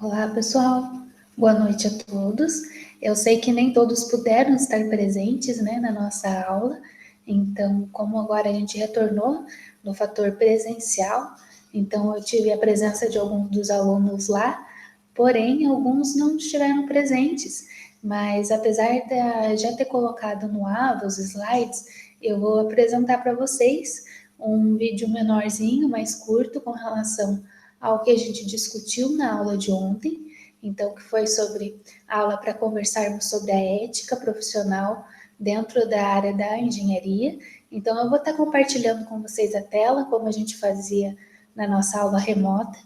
Olá, pessoal. Boa noite a todos. Eu sei que nem todos puderam estar presentes, né, na nossa aula. Então, como agora a gente retornou no fator presencial, então eu tive a presença de alguns dos alunos lá, porém alguns não estiveram presentes. Mas apesar de já ter colocado no AVA os slides, eu vou apresentar para vocês um vídeo menorzinho, mais curto, com relação ao que a gente discutiu na aula de ontem, então que foi sobre a aula para conversarmos sobre a ética profissional dentro da área da engenharia. Então eu vou estar compartilhando com vocês a tela, como a gente fazia na nossa aula remota,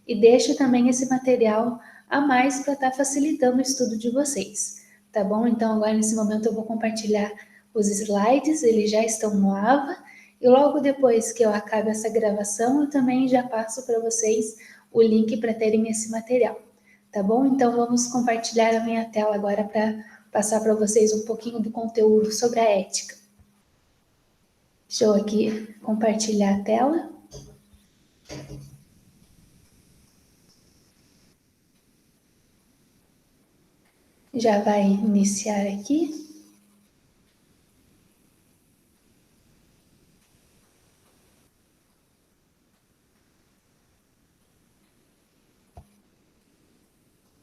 e deixo também esse material a mais para estar facilitando o estudo de vocês, tá bom? Então agora nesse momento eu vou compartilhar os slides, eles já estão no AVA, e logo depois que eu acabe essa gravação, eu também já passo para vocês o link para terem esse material, tá bom? Então vamos compartilhar a minha tela agora para passar para vocês um pouquinho do conteúdo sobre a ética. Deixa eu aqui compartilhar a tela. Já vai iniciar aqui.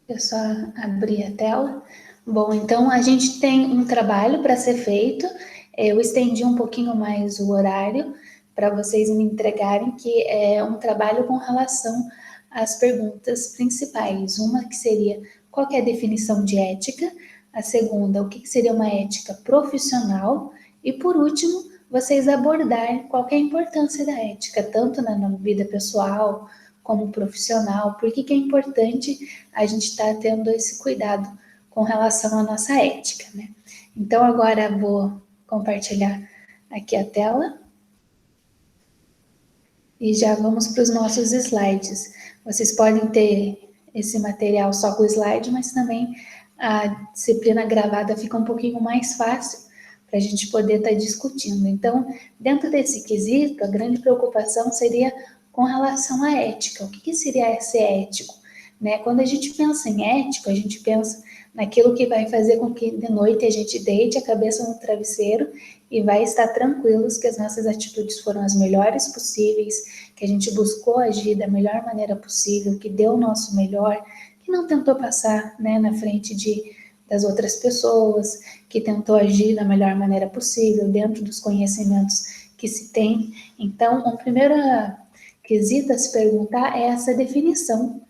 Eu só abrir a tela. Bom, então a gente tem um trabalho para ser feito. Eu estendi um pouquinho mais o horário para vocês me entregarem, que é um trabalho com relação às perguntas principais. Uma que seria qual que é a definição de ética, a segunda, o que seria uma ética profissional, e por último, vocês abordar qual que é a importância da ética, tanto na vida pessoal como profissional, por que é importante a gente estar tendo esse cuidado com relação à nossa ética, né? Então agora vou compartilhar aqui a tela e já vamos para os nossos slides. Vocês podem ter esse material só com o slide, mas também a disciplina gravada fica um pouquinho mais fácil para a gente poder estar discutindo. Então, dentro desse quesito, a grande preocupação seria com relação à ética. O que seria ser ético? Né? Quando a gente pensa em ético, a gente pensa naquilo que vai fazer com que de noite a gente deite a cabeça no travesseiro e vai estar tranquilos que as nossas atitudes foram as melhores possíveis, que a gente buscou agir da melhor maneira possível, que deu o nosso melhor, que não tentou passar, né, na frente das outras pessoas, que tentou agir da melhor maneira possível, dentro dos conhecimentos que se tem. Então, a primeira quesito a se perguntar é essa definição,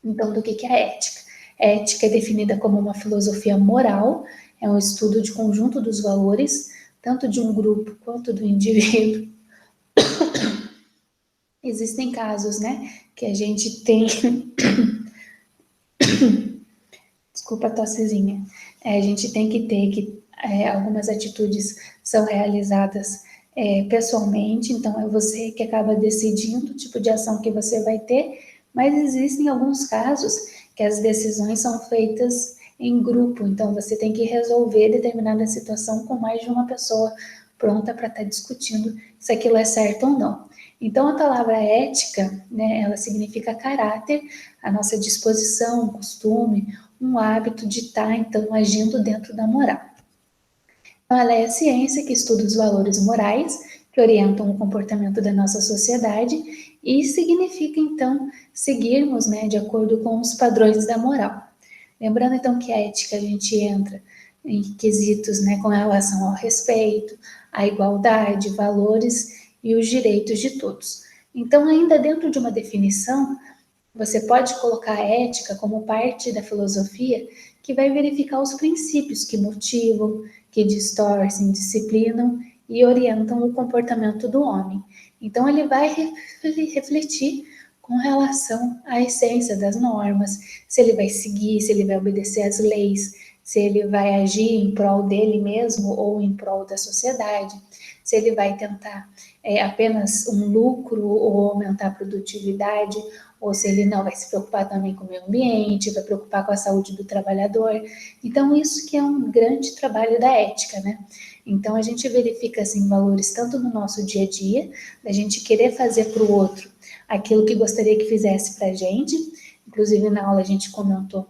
então, do que é a ética. A ética é definida como uma filosofia moral, é um estudo de conjunto dos valores, tanto de um grupo quanto do indivíduo. Existem casos, né, que a gente tem... Desculpa a tossezinha. A gente tem que ter que algumas atitudes são realizadas pessoalmente, então é você que acaba decidindo o tipo de ação que você vai ter, mas existem alguns casos que as decisões são feitas em grupo, então você tem que resolver determinada situação com mais de uma pessoa pronta para estar discutindo se aquilo é certo ou não. Então, a palavra ética, né, ela significa caráter, a nossa disposição, costume, um hábito de estar, então, agindo dentro da moral. Então, ela é a ciência que estuda os valores morais que orientam o comportamento da nossa sociedade e significa, então, seguirmos, né, de acordo com os padrões da moral. Lembrando, então, que a ética a gente entra em quesitos, né, com relação ao respeito, à igualdade, valores e os direitos de todos. Então, ainda dentro de uma definição, você pode colocar a ética como parte da filosofia que vai verificar os princípios que motivam, que distorcem, disciplinam e orientam o comportamento do homem. Então, ele vai refletir com relação à essência das normas, se ele vai seguir, se ele vai obedecer às leis, se ele vai agir em prol dele mesmo ou em prol da sociedade, se ele vai tentar apenas um lucro ou aumentar a produtividade, ou se ele não vai se preocupar também com o meio ambiente, vai preocupar com a saúde do trabalhador. Então, isso que é um grande trabalho da ética, né? Então, a gente verifica, assim, valores tanto no nosso dia a dia, da gente querer fazer para o outro aquilo que gostaria que fizesse para a gente, inclusive na aula a gente comentou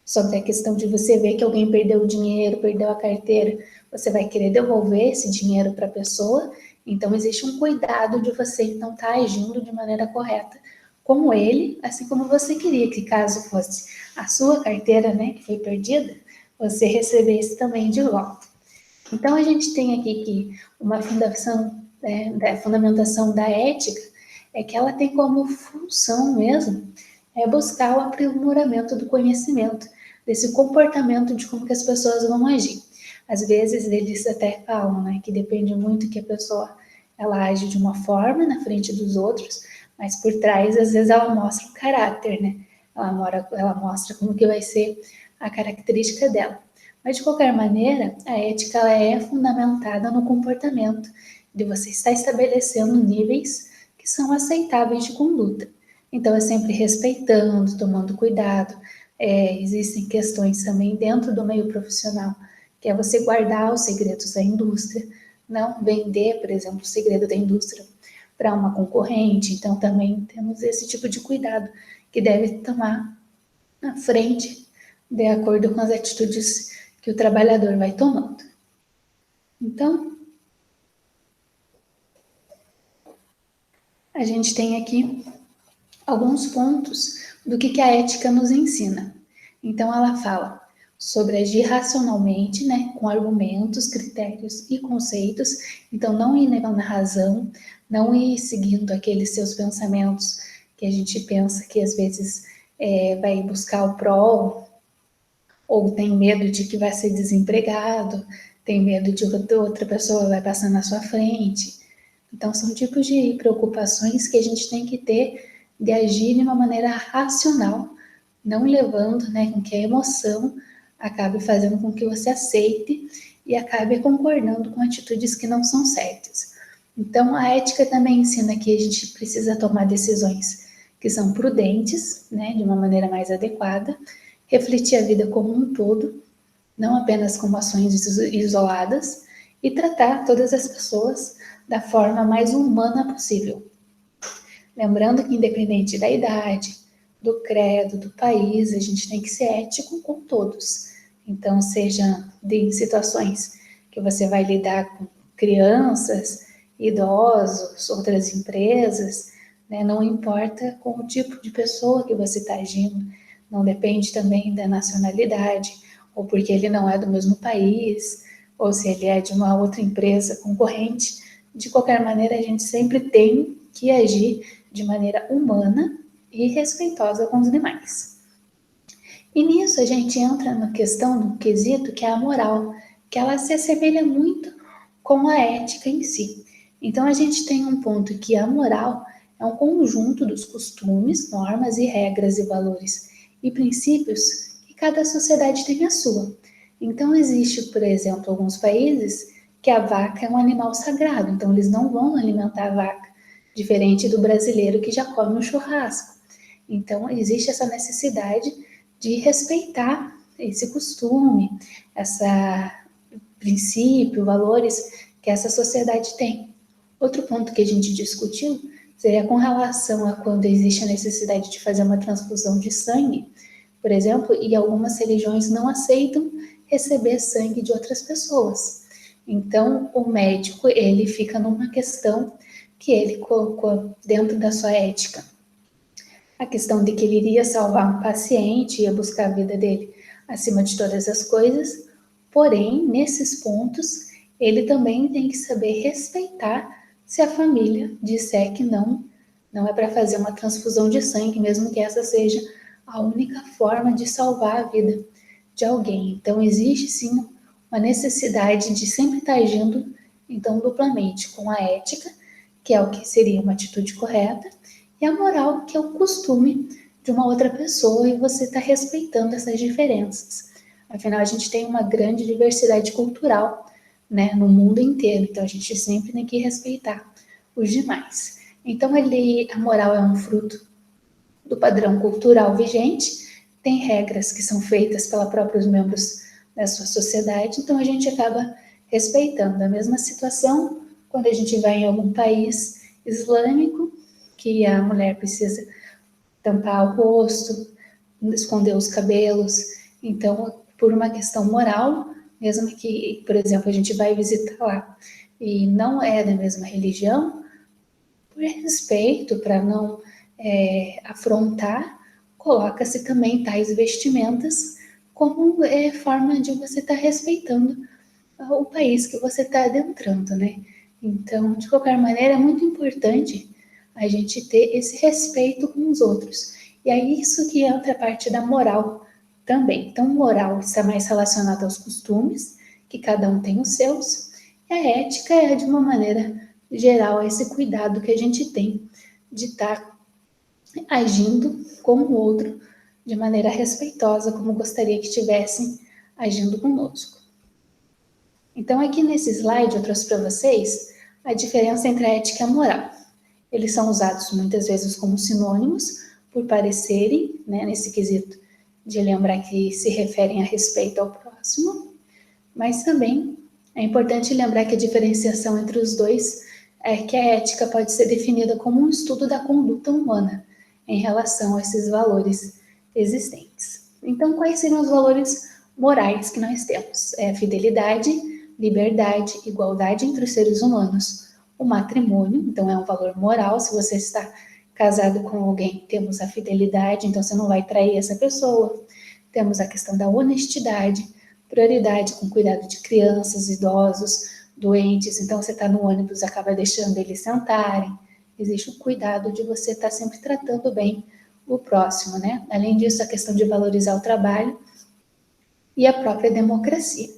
sobre a questão de você ver que alguém perdeu o dinheiro, perdeu a carteira, você vai querer devolver esse dinheiro para a pessoa, então existe um cuidado de você então estar agindo de maneira correta com ele, assim como você queria que caso fosse a sua carteira, né, que foi perdida, você recebesse também de volta. Então a gente tem aqui que uma fundação, da fundamentação da ética é que ela tem como função mesmo buscar o aprimoramento do conhecimento, desse comportamento de como que as pessoas vão agir. Às vezes eles até falam, né, que depende muito que a pessoa ela age de uma forma na frente dos outros, mas por trás às vezes ela mostra o caráter, né? Ela mostra como que vai ser a característica dela. Mas de qualquer maneira, a ética ela é fundamentada no comportamento, de você estar estabelecendo níveis que são aceitáveis de conduta. Então é sempre respeitando, tomando cuidado. Existem questões também dentro do meio profissional, que é você guardar os segredos da indústria, não vender, por exemplo, o segredo da indústria para uma concorrente. Então também temos esse tipo de cuidado que deve tomar na frente, de acordo com as atitudes que o trabalhador vai tomando. Então, a gente tem aqui alguns pontos do que a ética nos ensina. Então, ela fala sobre agir racionalmente, né, com argumentos, critérios e conceitos. Então, não ir na razão, não ir seguindo aqueles seus pensamentos que a gente pensa que às vezes vai buscar o pró, ou tem medo de que vai ser desempregado, tem medo de que outra pessoa vai passar na sua frente. Então, são tipos de preocupações que a gente tem que ter de agir de uma maneira racional, não levando, né, com que a emoção acabe fazendo com que você aceite e acabe concordando com atitudes que não são certas. Então, a ética também ensina que a gente precisa tomar decisões que são prudentes, né, de uma maneira mais adequada, refletir a vida como um todo, não apenas como ações isoladas, e tratar todas as pessoas da forma mais humana possível. Lembrando que, independente da idade, do credo, do país, a gente tem que ser ético com todos. Então, seja em situações que você vai lidar com crianças, idosos, outras empresas, né? Não importa com o tipo de pessoa que você está agindo, não depende também da nacionalidade, ou porque ele não é do mesmo país, ou se ele é de uma outra empresa concorrente. De qualquer maneira, a gente sempre tem que agir de maneira humana e respeitosa com os demais. E nisso a gente entra na questão do quesito que é a moral, que ela se assemelha muito com a ética em si. Então a gente tem um ponto que a moral é um conjunto dos costumes, normas e regras e valores e princípios que cada sociedade tem a sua. Então existe, por exemplo, alguns países que a vaca é um animal sagrado, então eles não vão alimentar a vaca, diferente do brasileiro que já come um churrasco. Então existe essa necessidade de respeitar esse costume, esse princípio, valores que essa sociedade tem. Outro ponto que a gente discutiu seria com relação a quando existe a necessidade de fazer uma transfusão de sangue, por exemplo, e algumas religiões não aceitam receber sangue de outras pessoas. Então, o médico, ele fica numa questão que ele colocou dentro da sua ética. A questão de que ele iria salvar um paciente, ia buscar a vida dele acima de todas as coisas, porém, nesses pontos, ele também tem que saber respeitar se a família disser que não é para fazer uma transfusão de sangue, mesmo que essa seja a única forma de salvar a vida de alguém. Então, existe sim uma necessidade de sempre estar agindo, então, duplamente, com a ética, que é o que seria uma atitude correta, e a moral, que é o costume de uma outra pessoa, e você está respeitando essas diferenças. Afinal, a gente tem uma grande diversidade cultural, né, no mundo inteiro, então a gente sempre tem que respeitar os demais. Então, a moral é um fruto do padrão cultural vigente, tem regras que são feitas pelos próprios membros da sua sociedade, então a gente acaba respeitando. A mesma situação quando a gente vai em algum país islâmico, que a mulher precisa tampar o rosto, esconder os cabelos. Então, por uma questão moral, mesmo que, por exemplo, a gente vai visitar lá e não é da mesma religião, por respeito, para não afrontar, coloca-se também tais vestimentas como forma de você estar respeitando o país que você está adentrando, né? Então, de qualquer maneira, é muito importante a gente ter esse respeito com os outros. E é isso que entra a parte da moral também. Então, moral está mais relacionado aos costumes, que cada um tem os seus, e a ética é, de uma maneira geral, esse cuidado que a gente tem de estar agindo com o outro de maneira respeitosa, como gostaria que estivessem agindo conosco. Então, aqui nesse slide eu trouxe para vocês a diferença entre a ética e a moral. Eles são usados muitas vezes como sinônimos, por parecerem, né, nesse quesito de lembrar que se referem a respeito ao próximo, mas também é importante lembrar que a diferenciação entre os dois é que a ética pode ser definida como um estudo da conduta humana em relação a esses valores existentes. Então, quais seriam os valores morais que nós temos? É a fidelidade, liberdade, igualdade entre os seres humanos. O matrimônio, então, é um valor moral. Se você está casado com alguém, temos a fidelidade, então você não vai trair essa pessoa. Temos a questão da honestidade, prioridade com cuidado de crianças, idosos, doentes. Então, você está no ônibus, acaba deixando eles sentarem. Existe o cuidado de você estar sempre tratando bem o próximo, né? Além disso, a questão de valorizar o trabalho e a própria democracia.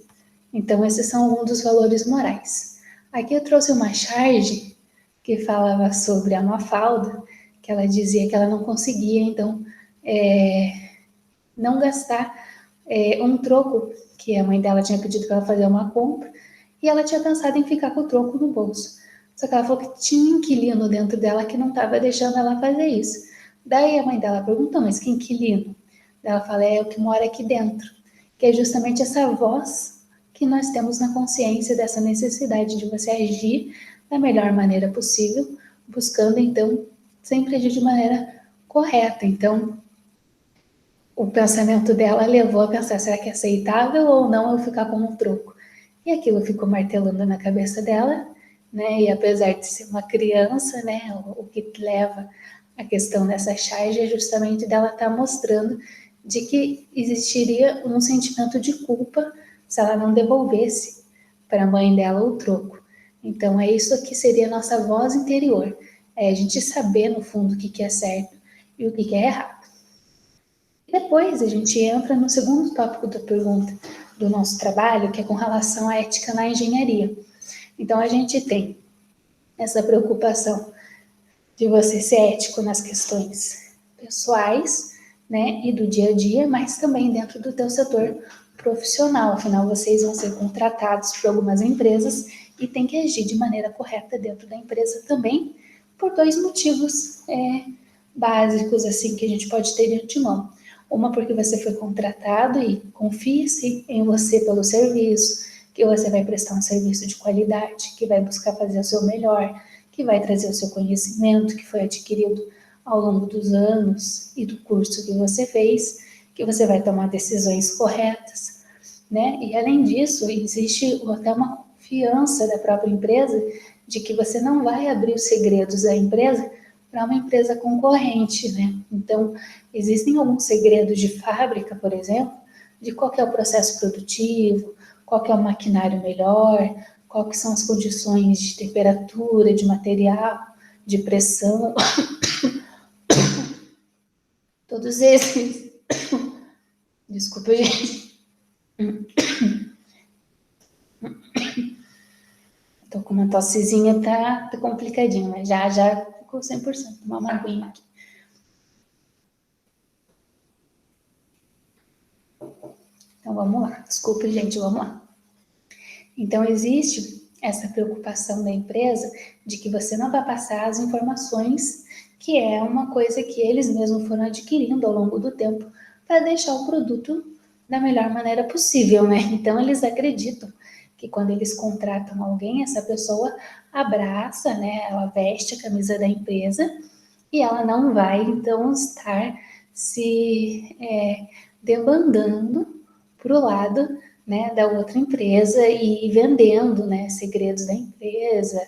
Então, esses são alguns dos valores morais. Aqui eu trouxe uma charge que falava sobre a Mafalda, que ela dizia que ela não conseguia, então, não gastar um troco que a mãe dela tinha pedido para ela fazer uma compra, e ela tinha pensado em ficar com o troco no bolso. Só que ela falou que tinha um inquilino dentro dela que não estava deixando ela fazer isso. Daí a mãe dela perguntou, mas que inquilino? Ela fala, é o que mora aqui dentro, que é justamente essa voz que nós temos na consciência dessa necessidade de você agir da melhor maneira possível, buscando, então, sempre agir de maneira correta. Então, o pensamento dela levou a pensar, será que é aceitável ou não eu ficar com um troco? E aquilo ficou martelando na cabeça dela, né? E apesar de ser uma criança, né? O que leva a questão dessa charge é justamente dela estar mostrando de que existiria um sentimento de culpa se ela não devolvesse para a mãe dela o troco. Então é isso que seria a nossa voz interior, é a gente saber no fundo o que é certo e o que é errado. Depois a gente entra no segundo tópico da pergunta do nosso trabalho, que é com relação à ética na engenharia. Então a gente tem essa preocupação de você ser ético nas questões pessoais, né, e do dia a dia, mas também dentro do teu setor profissional. Afinal, vocês vão ser contratados por algumas empresas e tem que agir de maneira correta dentro da empresa também, por dois motivos básicos assim que a gente pode ter de antemão. Uma, porque você foi contratado e confia-se em você pelo serviço, que você vai prestar um serviço de qualidade, que vai buscar fazer o seu melhor, que vai trazer o seu conhecimento que foi adquirido ao longo dos anos e do curso que você fez, que você vai tomar decisões corretas, né? E além disso, existe até uma confiança da própria empresa de que você não vai abrir os segredos da empresa para uma empresa concorrente, né? Então, existem alguns segredos de fábrica, por exemplo, de qual é o processo produtivo, qual é o maquinário melhor, quais são as condições de temperatura, de material, de pressão, todos esses. Desculpa, gente. Tô com uma tossezinha, tá complicadinho, mas já ficou 100%, uma maguinha aqui. Então, vamos lá. Desculpa, gente, vamos lá. Então, existe essa preocupação da empresa de que você não vai passar as informações, que é uma coisa que eles mesmos foram adquirindo ao longo do tempo para deixar o produto da melhor maneira possível, né? Então, eles acreditam que quando eles contratam alguém, essa pessoa abraça, né? Ela veste a camisa da empresa e ela não vai, então, estar se debandando para o lado, né, da outra empresa e vendendo, né, segredos da empresa,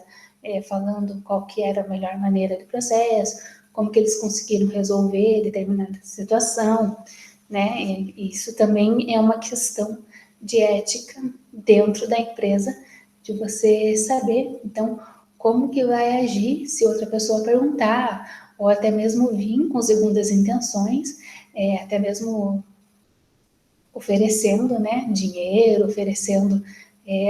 falando qual que era a melhor maneira do processo, como que eles conseguiram resolver determinada situação, né? E isso também é uma questão de ética dentro da empresa, de você saber, então, como que vai agir se outra pessoa perguntar, ou até mesmo vir com segundas intenções, até mesmo oferecendo, né, dinheiro, oferecendo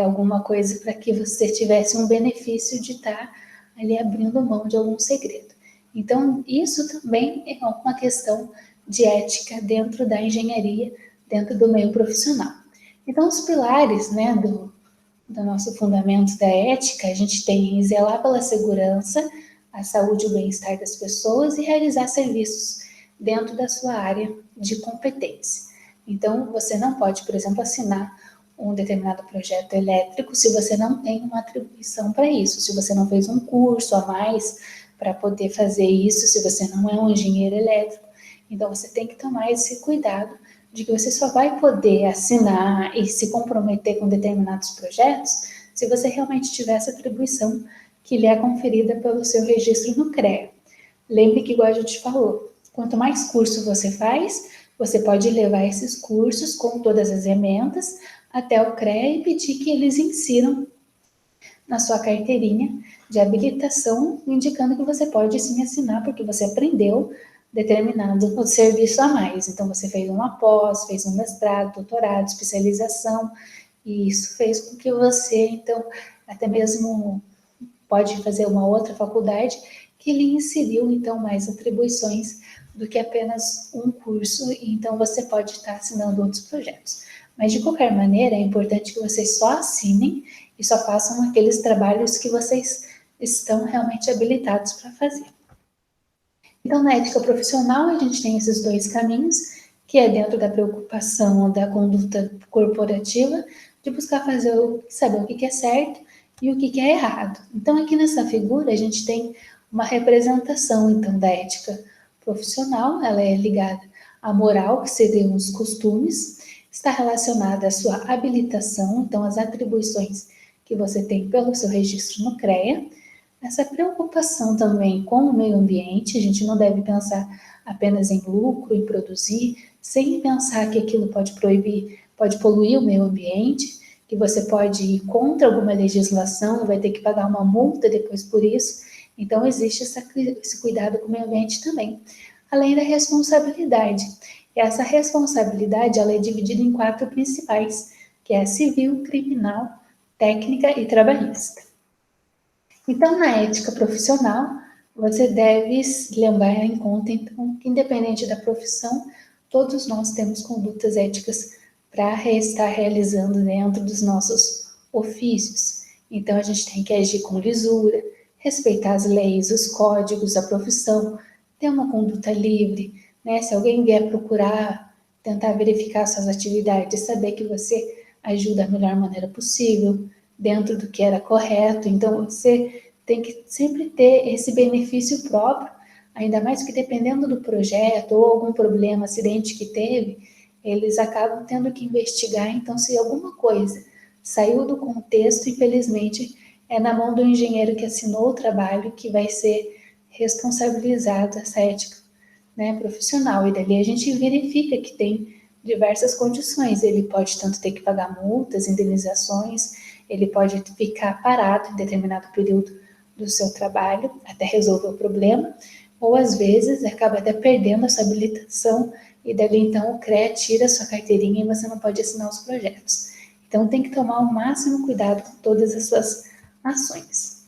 alguma coisa para que você tivesse um benefício de estar ali abrindo mão de algum segredo. Então, isso também é uma questão de ética dentro da engenharia, dentro do meio profissional. Então, os pilares, né, do nosso fundamento da ética, a gente tem zelar pela segurança, a saúde e o bem-estar das pessoas e realizar serviços dentro da sua área de competência. Então, você não pode, por exemplo, assinar um determinado projeto elétrico se você não tem uma atribuição para isso, se você não fez um curso a mais para poder fazer isso, se você não é um engenheiro elétrico. Então, você tem que tomar esse cuidado de que você só vai poder assinar e se comprometer com determinados projetos se você realmente tiver essa atribuição que lhe é conferida pelo seu registro no CREA. Lembre que, igual a gente falou, quanto mais curso você faz, você pode levar esses cursos com todas as emendas até o CREA e pedir que eles insiram na sua carteirinha de habilitação, indicando que você pode sim assinar, porque você aprendeu determinado serviço a mais. Então, você fez uma pós, fez um mestrado, doutorado, especialização, e isso fez com que você, então, até mesmo pode fazer uma outra faculdade que lhe inseriu, então, mais atribuições do que apenas um curso, e então você pode estar assinando outros projetos. Mas, de qualquer maneira, é importante que vocês só assinem e só façam aqueles trabalhos que vocês estão realmente habilitados para fazer. Então, na ética profissional, a gente tem esses dois caminhos, que é dentro da preocupação da conduta corporativa, de buscar fazer saber o que é certo e o que é errado. Então, aqui nessa figura, a gente tem uma representação, então, da ética profissional, ela é ligada à moral, que seriam os costumes, está relacionada à sua habilitação, então, as atribuições que você tem pelo seu registro no CREA, essa preocupação também com o meio ambiente, a gente não deve pensar apenas em lucro, em produzir, sem pensar que aquilo pode proibir, pode poluir o meio ambiente, que você pode ir contra alguma legislação, vai ter que pagar uma multa depois por isso. Então, existe esse cuidado com o meio ambiente também. Além da responsabilidade. E essa responsabilidade ela é dividida em 4 principais, que é civil, criminal, técnica e trabalhista. Então, na ética profissional, você deve levar em conta, então, que independente da profissão, todos nós temos condutas éticas para estar realizando dentro dos nossos ofícios. Então, a gente tem que agir com lisura, respeitar as leis, os códigos, a profissão, ter uma conduta livre, né? Se alguém vier procurar, tentar verificar suas atividades, saber que você ajuda da melhor maneira possível, dentro do que era correto. Então, você tem que sempre ter esse benefício próprio, ainda mais que dependendo do projeto ou algum problema, acidente que teve, eles acabam tendo que investigar. Então, se alguma coisa saiu do contexto, infelizmente, é na mão do engenheiro que assinou o trabalho que vai ser responsabilizado essa ética, né, profissional. E dali a gente verifica que tem diversas condições. Ele pode tanto ter que pagar multas, indenizações, ele pode ficar parado em determinado período do seu trabalho até resolver o problema, ou às vezes acaba até perdendo a sua habilitação e dali então o CREA tira a sua carteirinha e você não pode assinar os projetos. Então tem que tomar o máximo cuidado com todas as suas ações.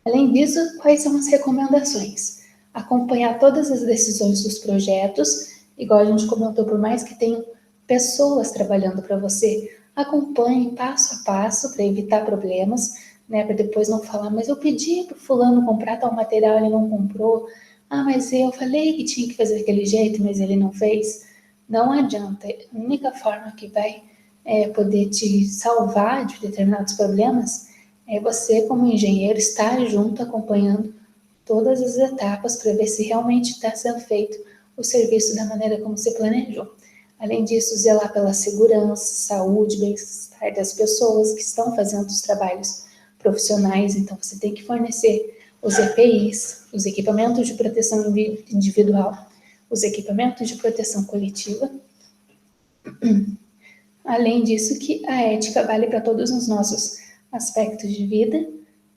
Além disso, quais são as recomendações? Acompanhar todas as decisões dos projetos, igual a gente comentou, por mais que tenham pessoas trabalhando para você, acompanhe passo a passo para evitar problemas, né, para depois não falar, mas eu pedi para o fulano comprar tal material, ele não comprou, mas eu falei que tinha que fazer daquele jeito, mas ele não fez. Não adianta, a única forma que vai poder te salvar de determinados problemas é você, como engenheiro, estar junto, acompanhando todas as etapas para ver se realmente está sendo feito o serviço da maneira como se planejou. Além disso, zelar pela segurança, saúde, bem-estar das pessoas que estão fazendo os trabalhos profissionais. Então, você tem que fornecer os EPIs, os equipamentos de proteção individual, os equipamentos de proteção coletiva. Além disso, que a ética vale para todos os nossos aspectos de vida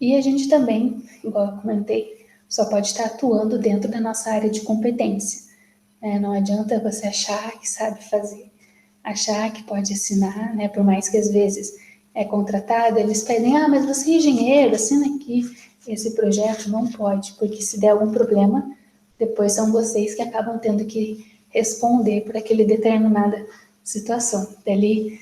e a gente também, igual eu comentei, só pode estar atuando dentro da nossa área de competência. Não adianta você achar que sabe fazer, achar que pode assinar, né? Por mais que às vezes é contratado, eles pedem, mas você é engenheiro, assina aqui. Esse projeto não pode, porque se der algum problema, depois são vocês que acabam tendo que responder por aquele determinada situação. Dali,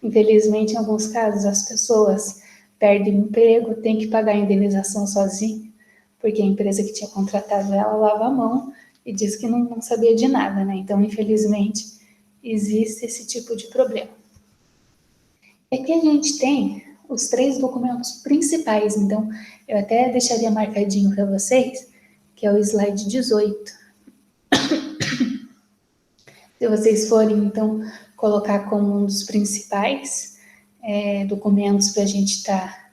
infelizmente, em alguns casos, as pessoas perdem o emprego, têm que pagar a indenização sozinha, porque a empresa que tinha contratado ela lava a mão e diz que não sabia de nada, né? Então, infelizmente, existe esse tipo de problema. Aqui a gente tem os 3 documentos principais, então eu até deixaria marcadinho para vocês, que é o slide 18. Se vocês forem, então, colocar como um dos principais documentos para a gente estar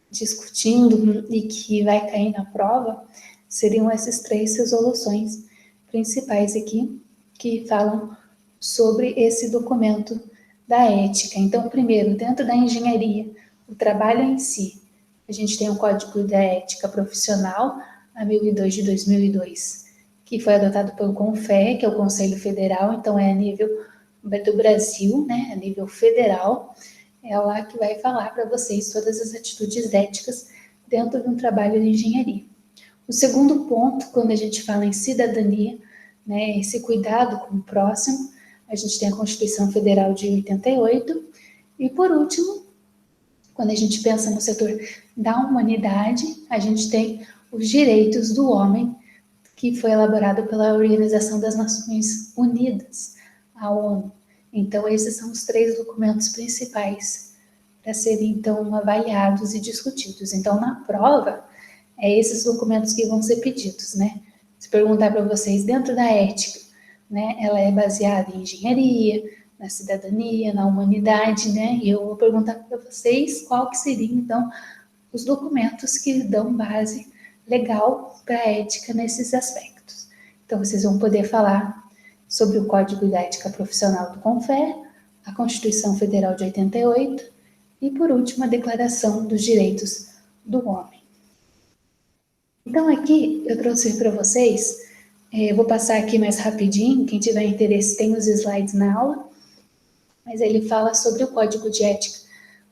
discutindo e que vai cair na prova, seriam essas 3 resoluções principais aqui, que falam sobre esse documento da ética. Então, primeiro, dentro da engenharia, o trabalho em si, a gente tem o Código da Ética Profissional, a 1002 de 2002, que foi adotado pelo CONFER, que é o Conselho Federal, então é a nível do Brasil, né, a nível federal. É lá que vai falar para vocês todas as atitudes éticas dentro de um trabalho de engenharia. O segundo ponto, quando a gente fala em cidadania, né, esse cuidado com o próximo, a gente tem a Constituição Federal de 88. E, por último, quando a gente pensa no setor da humanidade, a gente tem os direitos do homem, que foi elaborado pela Organização das Nações Unidas, a ONU. Então, esses são os 3 documentos principais para serem, então, avaliados e discutidos. Então, na prova, esses documentos que vão ser pedidos, né? Se perguntar para vocês, dentro da ética, né, ela é baseada em engenharia, na cidadania, na humanidade, né? E eu vou perguntar para vocês qual que seriam, então, os documentos que dão base legal para a ética nesses aspectos. Então, vocês vão poder falar sobre o Código da Ética Profissional do CONFER, a Constituição Federal de 88 e, por último, a Declaração dos Direitos do Homem. Então, aqui eu trouxe para vocês, eu vou passar aqui mais rapidinho, quem tiver interesse tem os slides na aula, mas ele fala sobre o Código de Ética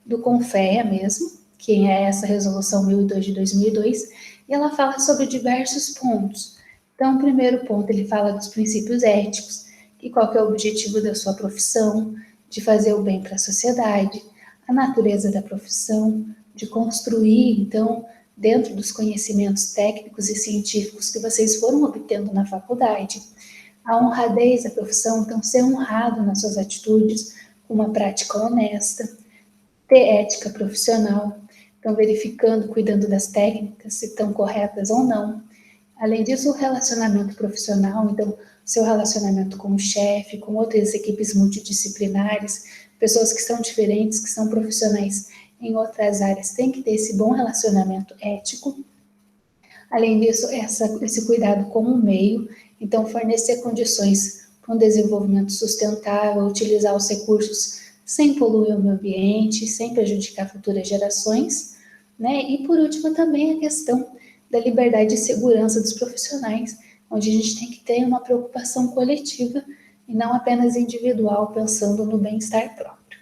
do CONFEA mesmo, que é essa resolução 1002 de 2002, e ela fala sobre diversos pontos. Então, o primeiro ponto, ele fala dos princípios éticos, que qual que é o objetivo da sua profissão, de fazer o bem para a sociedade, a natureza da profissão, de construir, então, dentro dos conhecimentos técnicos e científicos que vocês foram obtendo na faculdade, a honradez da profissão, então, ser honrado nas suas atitudes, com uma prática honesta, ter ética profissional, então verificando, cuidando das técnicas, se estão corretas ou não. Além disso, o relacionamento profissional, então, seu relacionamento com o chefe, com outras equipes multidisciplinares, pessoas que são diferentes, que são profissionais em outras áreas, tem que ter esse bom relacionamento ético. Além disso, esse cuidado com o meio, então fornecer condições para um desenvolvimento sustentável, utilizar os recursos sem poluir o meio ambiente, sem prejudicar futuras gerações, né? E por último também a questão da liberdade e segurança dos profissionais, onde a gente tem que ter uma preocupação coletiva e não apenas individual, pensando no bem-estar próprio.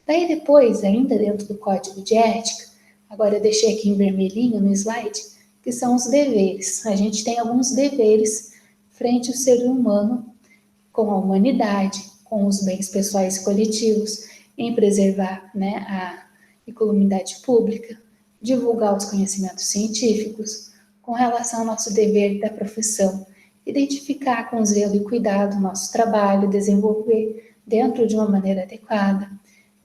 Daí depois, ainda dentro do Código de Ética, agora eu deixei aqui em vermelhinho no slide, que são os deveres. A gente tem alguns deveres frente ao ser humano, com a humanidade, com os bens pessoais e coletivos, em preservar, né, a incolumidade pública, divulgar os conhecimentos científicos, com relação ao nosso dever da profissão, identificar com zelo e cuidado o nosso trabalho, desenvolver dentro de uma maneira adequada,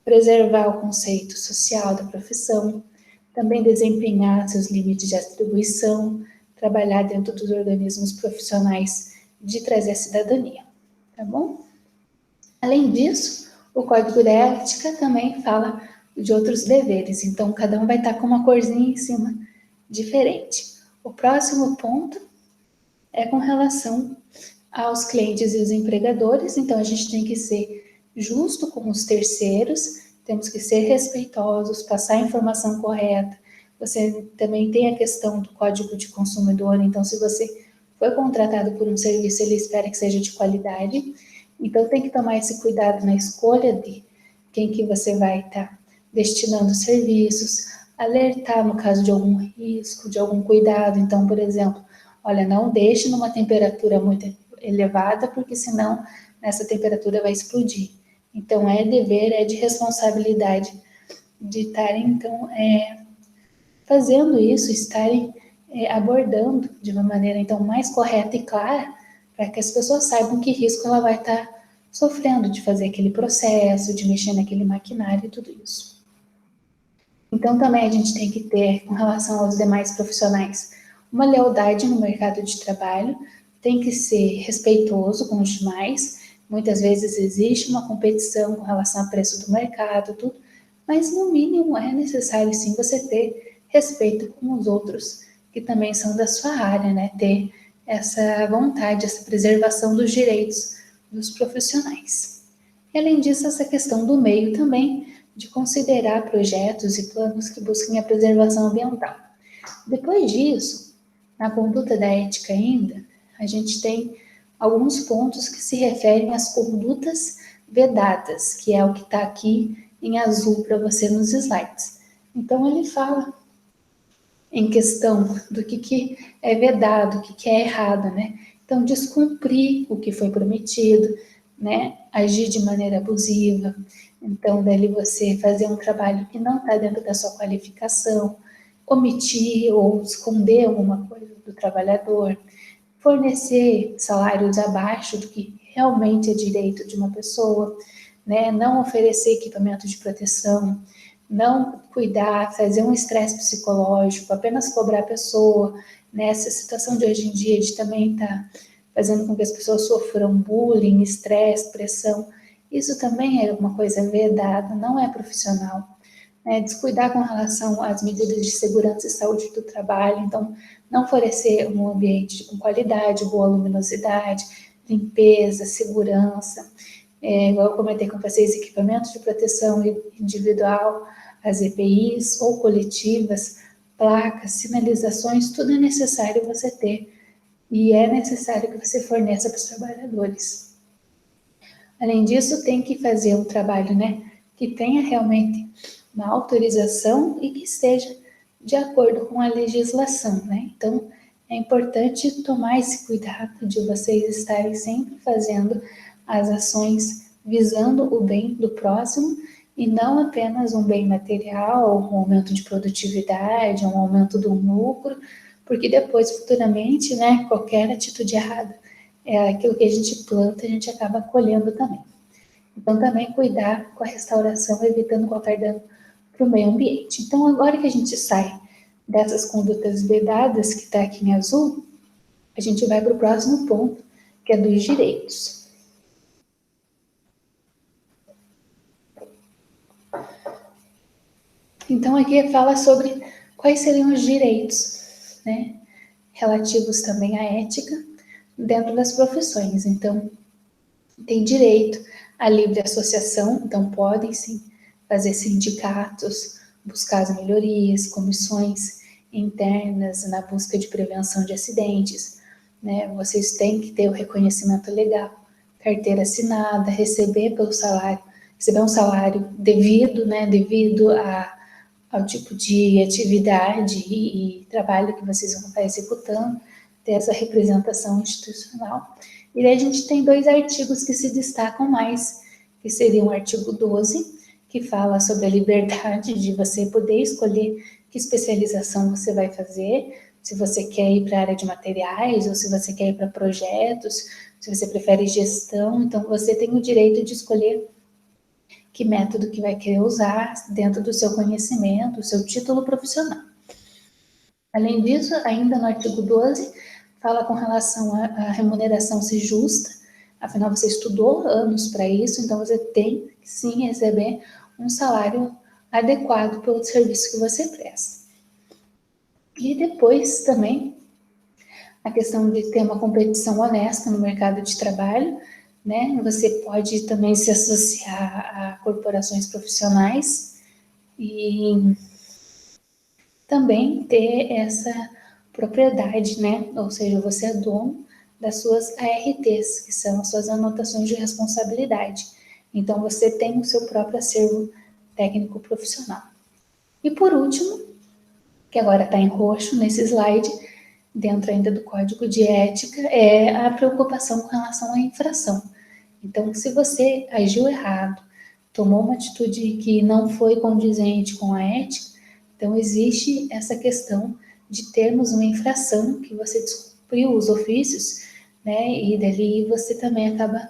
preservar o conceito social da profissão, também desempenhar seus limites de atribuição, trabalhar dentro dos organismos profissionais de trazer a cidadania, tá bom? Além disso, o Código de Ética também fala de outros deveres, então cada um vai estar com uma corzinha em cima diferente. O próximo ponto é com relação aos clientes e os empregadores, então a gente tem que ser justo com os terceiros, temos que ser respeitosos, passar a informação correta. Você também tem a questão do Código de Consumidor, então se você foi contratado por um serviço, ele espera que seja de qualidade, então tem que tomar esse cuidado na escolha de quem que você vai estar destinando serviços, alertar no caso de algum risco, de algum cuidado, então, por exemplo, olha, não deixe numa temperatura muito elevada, porque senão essa temperatura vai explodir. Então, é dever, é de responsabilidade de estarem, então, fazendo isso, estarem abordando de uma maneira, então, mais correta e clara, para que as pessoas saibam que risco ela vai estar sofrendo de fazer aquele processo, de mexer naquele maquinário e tudo isso. Então, também a gente tem que ter, com relação aos demais profissionais, uma lealdade no mercado de trabalho, tem que ser respeitoso com os demais. Muitas vezes existe uma competição com relação ao preço do mercado, tudo, mas no mínimo é necessário sim você ter respeito com os outros que também são da sua área, né? Ter essa vontade, essa preservação dos direitos dos profissionais. E além disso, essa questão do meio também, de considerar projetos e planos que busquem a preservação ambiental. Depois disso, na conduta da ética ainda, a gente tem alguns pontos que se referem às condutas vedadas, que é o que está aqui em azul para você nos slides. Então, ele fala em questão do que é vedado, o que é errado, né? Então, descumprir o que foi prometido, né? Agir de maneira abusiva. Então, dali você fazer um trabalho que não está dentro da sua qualificação, omitir ou esconder alguma coisa do trabalhador, fornecer salários abaixo do que realmente é direito de uma pessoa, né? Não oferecer equipamento de proteção, não cuidar, fazer um estresse psicológico, apenas cobrar a pessoa, nessa situação de hoje em dia de também estar fazendo com que as pessoas sofram bullying, estresse, pressão, isso também é uma coisa vedada, não é profissional. Descuidar com relação às medidas de segurança e saúde do trabalho, então não oferecer um ambiente com qualidade, boa luminosidade, limpeza, segurança, igual eu comentei com vocês, equipamentos de proteção individual, as EPIs ou coletivas, placas, sinalizações, tudo é necessário você ter e é necessário que você forneça para os trabalhadores. Além disso, tem que fazer um trabalho, né, que tenha realmente uma autorização e que esteja de acordo com a legislação, né? Então, é importante tomar esse cuidado de vocês estarem sempre fazendo as ações visando o bem do próximo e não apenas um bem material, um aumento de produtividade, um aumento do lucro, porque depois, futuramente, né, qualquer atitude errada é aquilo que a gente planta, a gente acaba colhendo também. Então, também cuidar com a restauração, evitando qualquer dano para o meio ambiente. Então, agora que a gente sai dessas condutas vedadas, que está aqui em azul, a gente vai para o próximo ponto, que é dos direitos. Então, aqui fala sobre quais seriam os direitos, né, relativos também à ética dentro das profissões. Então, tem direito à livre associação, então podem sim fazer sindicatos, buscar as melhorias, comissões internas na busca de prevenção de acidentes, né? Vocês têm que ter o reconhecimento legal, carteira assinada, receber pelo salário, receber um salário devido, né? Devido ao tipo de atividade e trabalho que vocês vão estar executando, ter essa representação institucional. E daí a gente tem 2 artigos que se destacam mais, que seria o artigo 12, que fala sobre a liberdade de você poder escolher que especialização você vai fazer, se você quer ir para a área de materiais, ou se você quer ir para projetos, se você prefere gestão, então você tem o direito de escolher que método que vai querer usar dentro do seu conhecimento, do seu título profissional. Além disso, ainda no artigo 12, fala com relação à remuneração ser justa, afinal você estudou anos para isso, então você tem que sim receber um salário adequado pelo serviço que você presta. E depois também a questão de ter uma competição honesta no mercado de trabalho, né? Você pode também se associar a corporações profissionais e também ter essa propriedade, né? Ou seja, você é dono das suas ARTs, que são as suas anotações de responsabilidade. Então, você tem o seu próprio acervo técnico profissional. E por último, que agora está em roxo nesse slide, dentro ainda do código de ética, é a preocupação com relação à infração. Então, se você agiu errado, tomou uma atitude que não foi condizente com a ética, então existe essa questão de termos uma infração que você descumpriu os ofícios, né? E dali você também acaba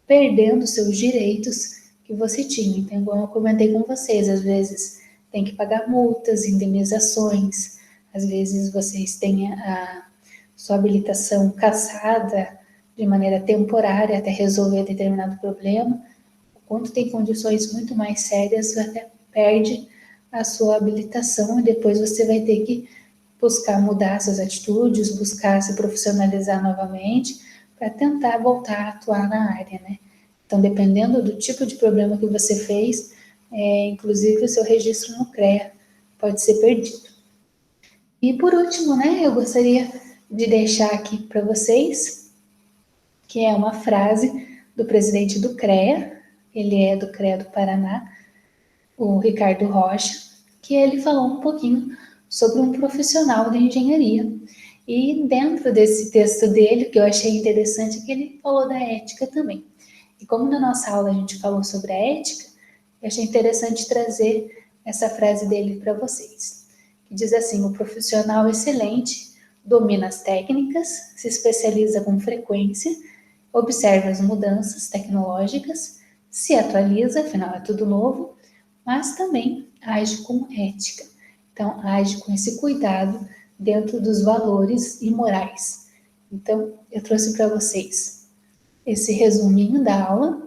perdendo seus direitos que você tinha. Então, igual eu comentei com vocês, às vezes tem que pagar multas, indenizações, às vezes vocês têm a sua habilitação cassada de maneira temporária até resolver determinado problema. Quando tem condições muito mais sérias, você até perde a sua habilitação e depois você vai ter que buscar mudar suas atitudes, buscar se profissionalizar novamente para tentar voltar a atuar na área, né? Então, dependendo do tipo de problema que você fez, inclusive o seu registro no CREA pode ser perdido. E por último, né, eu gostaria de deixar aqui para vocês, que é uma frase do presidente do CREA, ele é do CREA do Paraná, o Ricardo Rocha, que ele falou um pouquinho sobre um profissional da engenharia. E dentro desse texto dele, que eu achei interessante, é que ele falou da ética também. E como na nossa aula a gente falou sobre a ética, eu achei interessante trazer essa frase dele para vocês. Que diz assim: o profissional excelente domina as técnicas, se especializa com frequência, observa as mudanças tecnológicas, se atualiza, afinal é tudo novo, mas também age com ética. Então, age com esse cuidado dentro dos valores e morais. Então, eu trouxe para vocês esse resuminho da aula,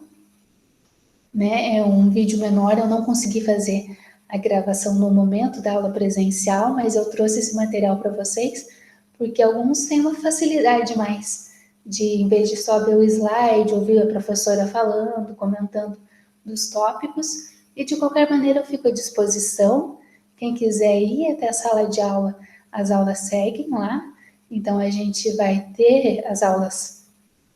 né? É um vídeo menor, eu não consegui fazer a gravação no momento da aula presencial, mas eu trouxe esse material para vocês, porque alguns têm uma facilidade mais de, em vez de só ver o slide, ouvir a professora falando, comentando dos tópicos, e de qualquer maneira eu fico à disposição. Quem quiser ir até a sala de aula, as aulas seguem lá, então a gente vai ter as aulas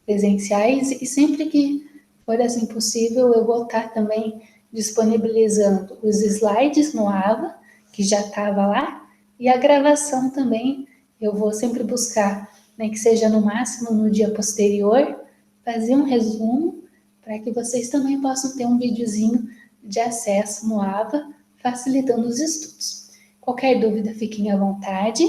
presenciais e sempre que for assim possível, eu vou estar também disponibilizando os slides no AVA, que já estava lá, e a gravação também, eu vou sempre buscar, né, que seja no máximo no dia posterior, fazer um resumo, para que vocês também possam ter um videozinho de acesso no AVA, facilitando os estudos. Qualquer dúvida, fiquem à vontade.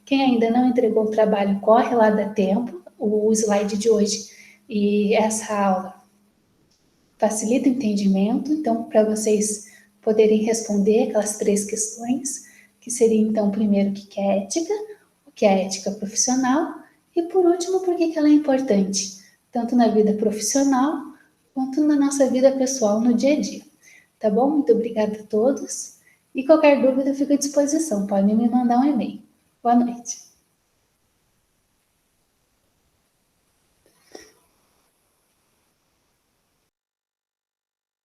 Quem ainda não entregou o trabalho, corre lá, dá tempo. O slide de hoje e essa aula facilita o entendimento, então, para vocês poderem responder aquelas 3 questões, que seria, então, primeiro, o que é ética, o que é ética profissional, e, por último, por que ela é importante, tanto na vida profissional, quanto na nossa vida pessoal, no dia a dia. Tá bom? Muito obrigada a todos, e qualquer dúvida, eu fico à disposição, podem me mandar um e-mail. Boa noite.